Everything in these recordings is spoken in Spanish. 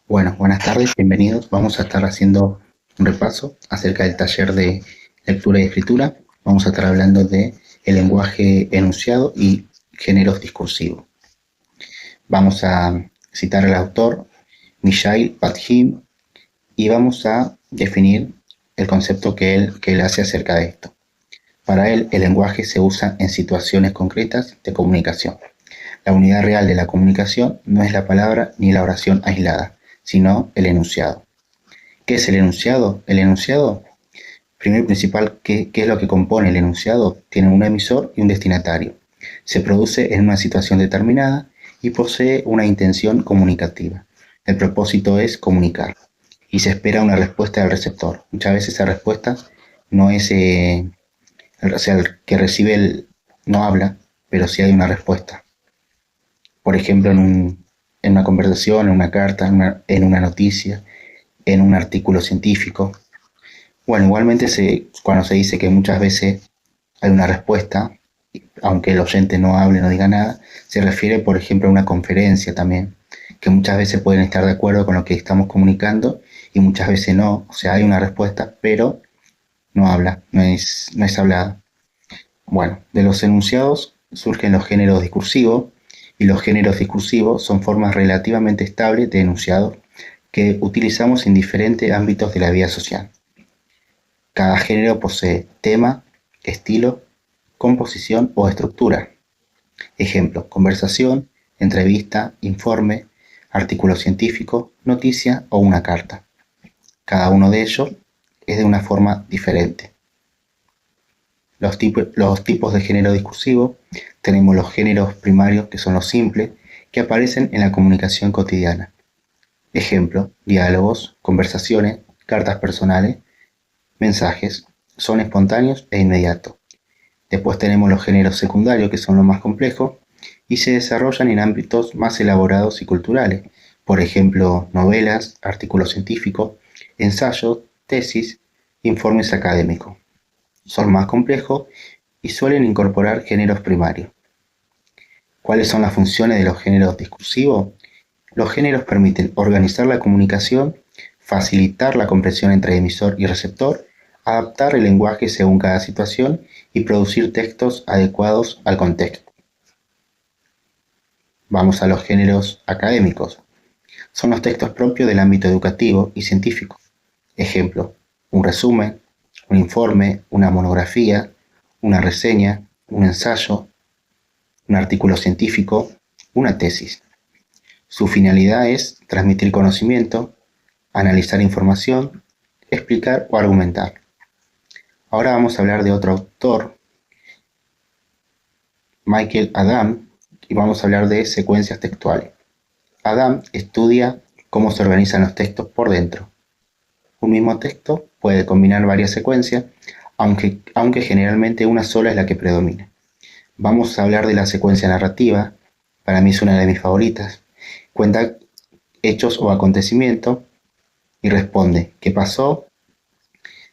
Bueno, buenas tardes, bienvenidos. Vamos a estar haciendo un repaso acerca del taller de lectura y escritura. Vamos a estar hablando de el lenguaje enunciado y géneros discursivos. Vamos a citar al autor Mikhail Bakhtin y vamos a definir el concepto que él hace acerca de esto. Para él, el lenguaje se usa en situaciones concretas de comunicación. La unidad real de la comunicación no es la palabra ni la oración aislada, sino el enunciado. ¿Qué es el enunciado? El enunciado, primero y principal, ¿qué es lo que compone el enunciado? Tiene un emisor y un destinatario. Se produce en una situación determinada y posee una intención comunicativa. El propósito es comunicar y se espera una respuesta del receptor. Muchas veces esa respuesta no es, o sea, el que recibe no habla, pero sí hay una respuesta. Por ejemplo, en una conversación, en una carta, en una noticia, en un artículo científico. Bueno, igualmente cuando se dice que muchas veces hay una respuesta, aunque el oyente no hable, no diga nada, se refiere, por ejemplo, a una conferencia también, que muchas veces pueden estar de acuerdo con lo que estamos comunicando y muchas veces no. O sea, hay una respuesta, pero no habla, no es hablada. Bueno, de los enunciados surgen los géneros discursivos y los géneros discursivos son formas relativamente estables de enunciado que utilizamos en diferentes ámbitos de la vida social. Cada género posee tema, estilo, composición o estructura. Ejemplo, conversación, entrevista, informe, artículo científico, noticia o una carta. Cada uno de ellos es de una forma diferente. Los tipos de género discursivo, tenemos los géneros primarios, que son los simples, que aparecen en la comunicación cotidiana. Ejemplo, diálogos, conversaciones, cartas personales, mensajes, son espontáneos e inmediatos. Después tenemos los géneros secundarios, que son los más complejos, y se desarrollan en ámbitos más elaborados y culturales. Por ejemplo, novelas, artículos científicos, ensayos, tesis, informes académicos. Son más complejos y suelen incorporar géneros primarios. ¿Cuáles son las funciones de los géneros discursivos? Los géneros permiten organizar la comunicación, facilitar la comprensión entre emisor y receptor, adaptar el lenguaje según cada situación y producir textos adecuados al contexto. Vamos a los géneros académicos. Son los textos propios del ámbito educativo y científico. Ejemplo, un resumen, un informe, una monografía, una reseña, un ensayo, un artículo científico, una tesis. Su finalidad es transmitir conocimiento, analizar información, explicar o argumentar. Ahora vamos a hablar de otro autor, Michael Adam, y vamos a hablar de secuencias textuales. Adam estudia cómo se organizan los textos por dentro. Un mismo texto puede combinar varias secuencias, aunque generalmente una sola es la que predomina. Vamos a hablar de la secuencia narrativa, para mí es una de mis favoritas. Cuenta hechos o acontecimientos y responde qué pasó.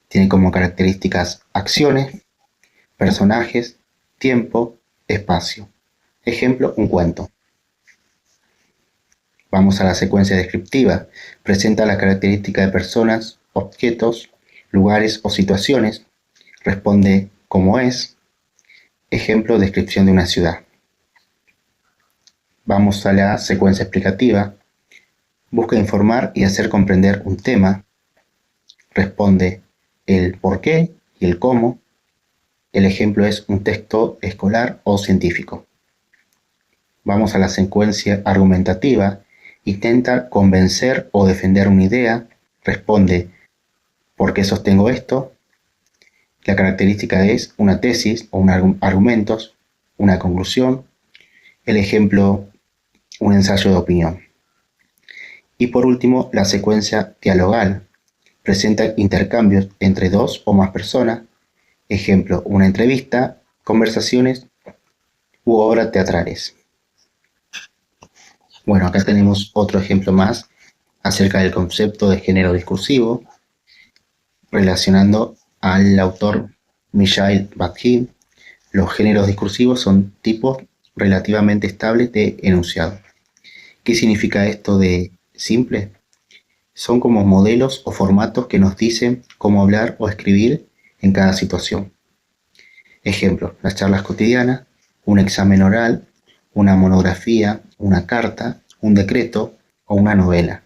Tiene como características acciones, personajes, tiempo, espacio. Ejemplo, un cuento. Vamos a la secuencia descriptiva. Presenta la característica de personas, objetos, lugares o situaciones. Responde cómo es. Ejemplo, descripción de una ciudad. Vamos a la secuencia explicativa. Busca informar y hacer comprender un tema. Responde el por qué y el cómo. El ejemplo es un texto escolar o científico. Vamos a la secuencia argumentativa. Intenta convencer o defender una idea. Responde ¿por qué sostengo esto? La característica es una tesis o un argumentos, una conclusión. El ejemplo, un ensayo de opinión. Y por último, la secuencia dialogal. Presenta intercambios entre dos o más personas. Ejemplo, una entrevista, conversaciones u obras teatrales. Bueno, acá tenemos otro ejemplo más acerca del concepto de género discursivo, relacionando al autor Mikhail Bakhtin. Los géneros discursivos son tipos relativamente estables de enunciado. ¿Qué significa esto de simple? Son como modelos o formatos que nos dicen cómo hablar o escribir en cada situación. Ejemplo, las charlas cotidianas, un examen oral, una monografía, una carta, un decreto o una novela.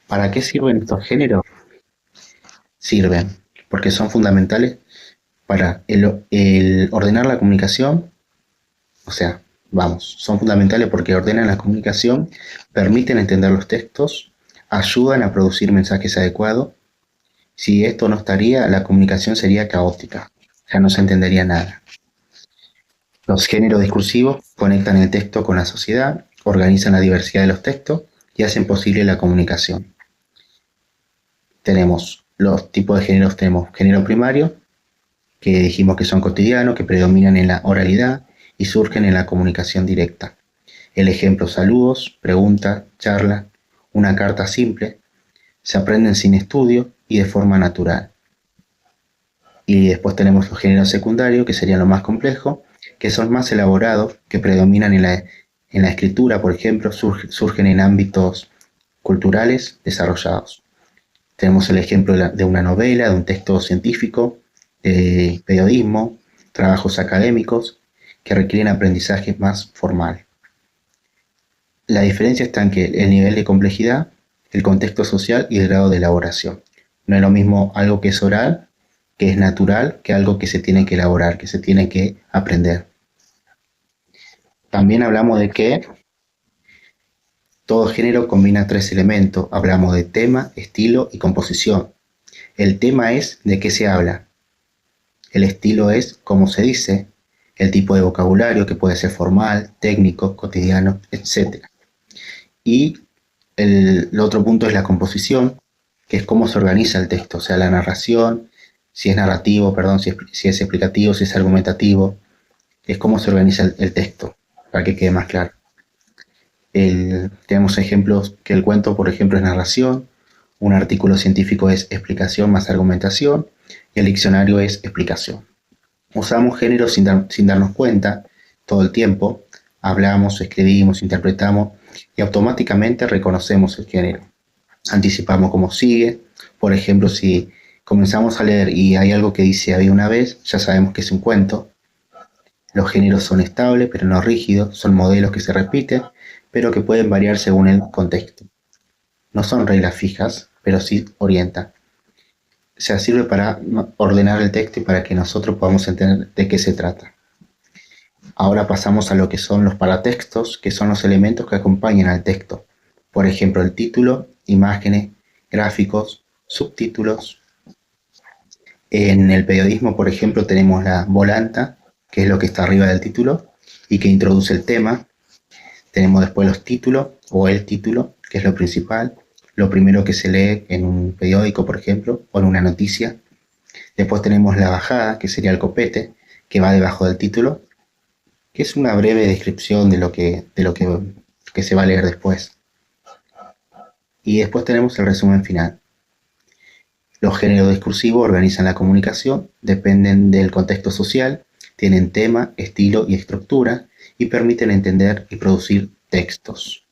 ¿Para qué sirven estos géneros? Sirven porque son fundamentales para el ordenar la comunicación, o sea, son fundamentales porque ordenan la comunicación, permiten entender los textos, ayudan a producir mensajes adecuados. Si esto no estaría, la comunicación sería caótica, ya no se entendería nada. Los géneros discursivos conectan el texto con la sociedad, organizan la diversidad de los textos y hacen posible la comunicación. Tenemos los tipos de géneros, tenemos género primario, que dijimos que son cotidianos, que predominan en la oralidad y surgen en la comunicación directa. El ejemplo, saludos, preguntas, charla, una carta simple, se aprenden sin estudio y de forma natural. Y después tenemos los géneros secundarios, que serían los más complejos, que son más elaborados, que predominan en la escritura, por ejemplo, surgen en ámbitos culturales desarrollados. Tenemos el ejemplo de una novela, de un texto científico, de periodismo, trabajos académicos, que requieren aprendizaje más formal. La diferencia está en que el nivel de complejidad, el contexto social y el grado de elaboración. No es lo mismo algo que es oral, que es natural, que algo que se tiene que elaborar, que se tiene que aprender. También hablamos de que todo género combina 3 elementos. Hablamos de tema, estilo y composición. El tema es de qué se habla. El estilo es cómo se dice. El tipo de vocabulario, que puede ser formal, técnico, cotidiano, etc. Y el otro punto es la composición, que es cómo se organiza el texto, o sea, la narración, si es narrativo, perdón, si es explicativo, si es argumentativo, es cómo se organiza el texto, para que quede más claro. Tenemos ejemplos que el cuento, por ejemplo, es narración, un artículo científico es explicación más argumentación, y el diccionario es explicación. Usamos géneros sin darnos cuenta todo el tiempo, hablamos, escribimos, interpretamos y automáticamente reconocemos el género. Anticipamos cómo sigue, por ejemplo, si comenzamos a leer y hay algo que dice había una vez, ya sabemos que es un cuento. Los géneros son estables, pero no rígidos, son modelos que se repiten, pero que pueden variar según el contexto. No son reglas fijas, pero sí orientan. O sea, sirve para ordenar el texto y para que nosotros podamos entender de qué se trata. Ahora pasamos a lo que son los paratextos, que son los elementos que acompañan al texto. Por ejemplo, el título, imágenes, gráficos, subtítulos. En el periodismo, por ejemplo, tenemos la volanta, que es lo que está arriba del título y que introduce el tema. Tenemos después los títulos o el título, que es lo principal, lo primero que se lee en un periódico, por ejemplo, o en una noticia. Después tenemos la bajada, que sería el copete, que va debajo del título, que es una breve descripción de lo que se va a leer después. Y después tenemos el resumen final. Los géneros discursivos organizan la comunicación, dependen del contexto social, tienen tema, estilo y estructura y permiten entender y producir textos.